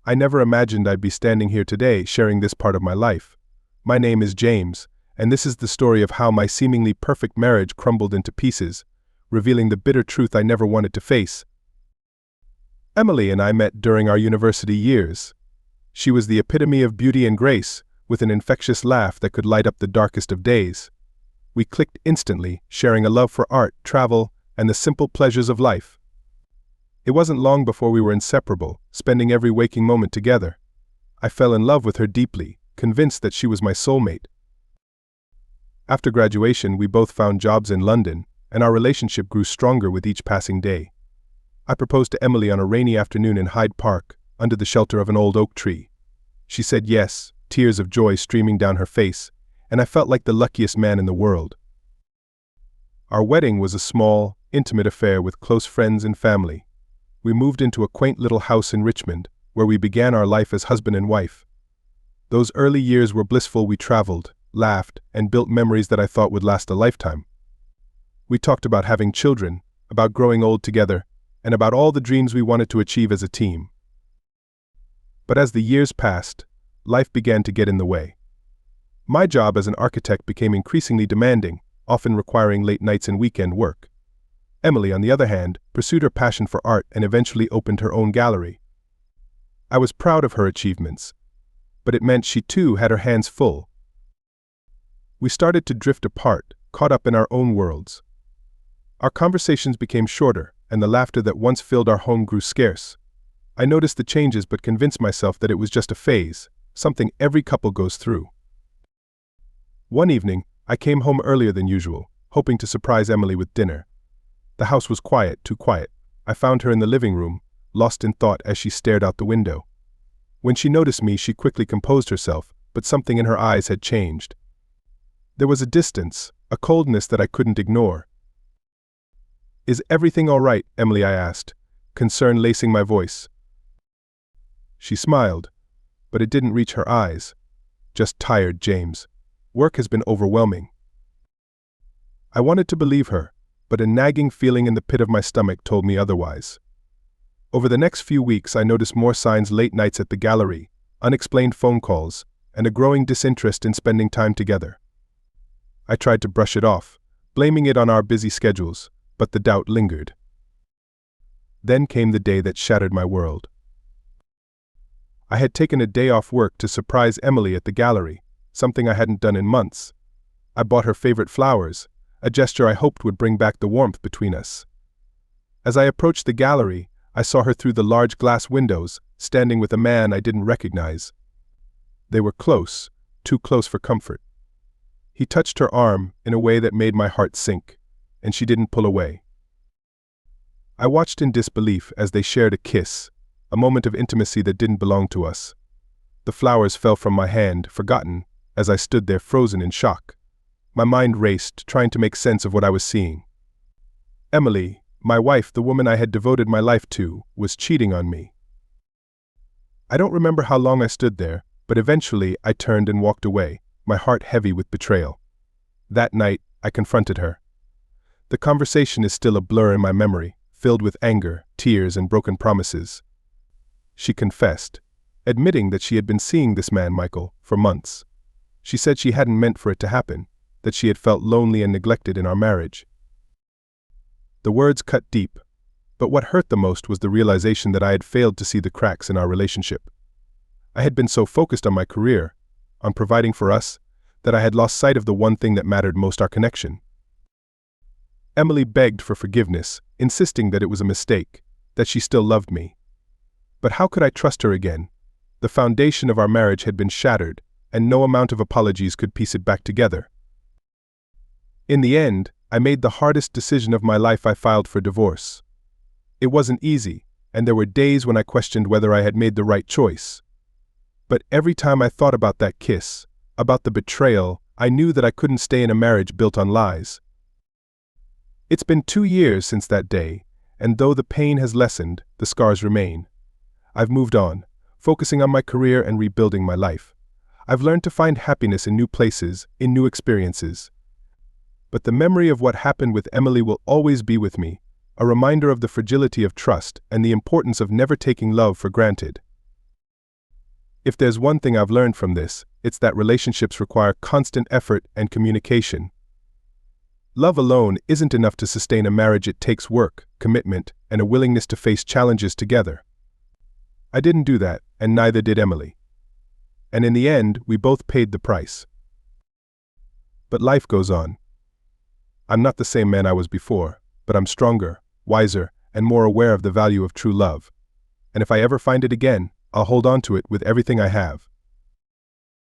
I never imagined I'd be standing here today sharing this part of my life. My name is James, and this is the story of how my seemingly perfect marriage crumbled into pieces, revealing the bitter truth I never wanted to face. Emily and I met during our university years. She was the epitome of beauty and grace, with an infectious laugh that could light up the darkest of days. We clicked instantly, sharing a love for art, travel, and the simple pleasures of life. It wasn't long before we were inseparable, spending every waking moment together. I fell in love with her deeply, convinced that she was my soulmate. After graduation, we both found jobs in London, and our relationship grew stronger with each passing day. I proposed to Emily on a rainy afternoon in Hyde Park, under the shelter of an old oak tree. She said yes, tears of joy streaming down her face, and I felt like the luckiest man in the world. Our wedding was a small, intimate affair with close friends and family. We moved into a quaint little house in Richmond, where we began our life as husband and wife. Those early years were blissful. We traveled, laughed, and built memories that I thought would last a lifetime. We talked about having children, about growing old together, and about all the dreams we wanted to achieve as a team. But as the years passed, life began to get in the way. My job as an architect became increasingly demanding, often requiring late nights and weekend work. Emily, on the other hand, pursued her passion for art and eventually opened her own gallery. I was proud of her achievements, but it meant she too had her hands full. We started to drift apart, caught up in our own worlds. Our conversations became shorter, and the laughter that once filled our home grew scarce. I noticed the changes but convinced myself that it was just a phase, something every couple goes through. One evening, I came home earlier than usual, hoping to surprise Emily with dinner. The house was quiet, too quiet. I found her in the living room, lost in thought as she stared out the window. When she noticed me, she quickly composed herself, but something in her eyes had changed. There was a distance, a coldness that I couldn't ignore. "Is everything all right, Emily?" I asked, concern lacing my voice. She smiled, but it didn't reach her eyes. "Just tired, James. Work has been overwhelming." I wanted to believe her, but a nagging feeling in the pit of my stomach told me otherwise. Over the next few weeks, I noticed more signs: late nights at the gallery, unexplained phone calls, and a growing disinterest in spending time together. I tried to brush it off, blaming it on our busy schedules, but the doubt lingered. Then came the day that shattered my world. I had taken a day off work to surprise Emily at the gallery, something I hadn't done in months. I bought her favorite flowers, a gesture I hoped would bring back the warmth between us. As I approached the gallery, I saw her through the large glass windows, standing with a man I didn't recognize. They were close, too close for comfort. He touched her arm in a way that made my heart sink, and she didn't pull away. I watched in disbelief as they shared a kiss, a moment of intimacy that didn't belong to us. The flowers fell from my hand, forgotten, as I stood there frozen in shock. My mind raced, trying to make sense of what I was seeing. Emily, my wife, the woman I had devoted my life to, was cheating on me. I don't remember how long I stood there, but eventually I turned and walked away, my heart heavy with betrayal. That night, I confronted her. The conversation is still a blur in my memory, filled with anger, tears, and broken promises. She confessed, admitting that she had been seeing this man, Michael, for months. She said she hadn't meant for it to happen, that she had felt lonely and neglected in our marriage. The words cut deep, but what hurt the most was the realization that I had failed to see the cracks in our relationship. I had been so focused on my career, on providing for us, that I had lost sight of the one thing that mattered most: our connection. Emily begged for forgiveness, insisting that it was a mistake, that she still loved me. But how could I trust her again? The foundation of our marriage had been shattered, and no amount of apologies could piece it back together. In the end, I made the hardest decision of my life. I filed for divorce. It wasn't easy, and there were days when I questioned whether I had made the right choice. But every time I thought about that kiss, about the betrayal, I knew that I couldn't stay in a marriage built on lies. It's been 2 years since that day, and though the pain has lessened, the scars remain. I've moved on, focusing on my career and rebuilding my life. I've learned to find happiness in new places, in new experiences. But the memory of what happened with Emily will always be with me, a reminder of the fragility of trust and the importance of never taking love for granted. If there's one thing I've learned from this, it's that relationships require constant effort and communication. Love alone isn't enough to sustain a marriage. It takes work, commitment, and a willingness to face challenges together. I didn't do that, and neither did Emily. And in the end, we both paid the price. But life goes on. I'm not the same man I was before, but I'm stronger, wiser, and more aware of the value of true love. And if I ever find it again, I'll hold on to it with everything I have.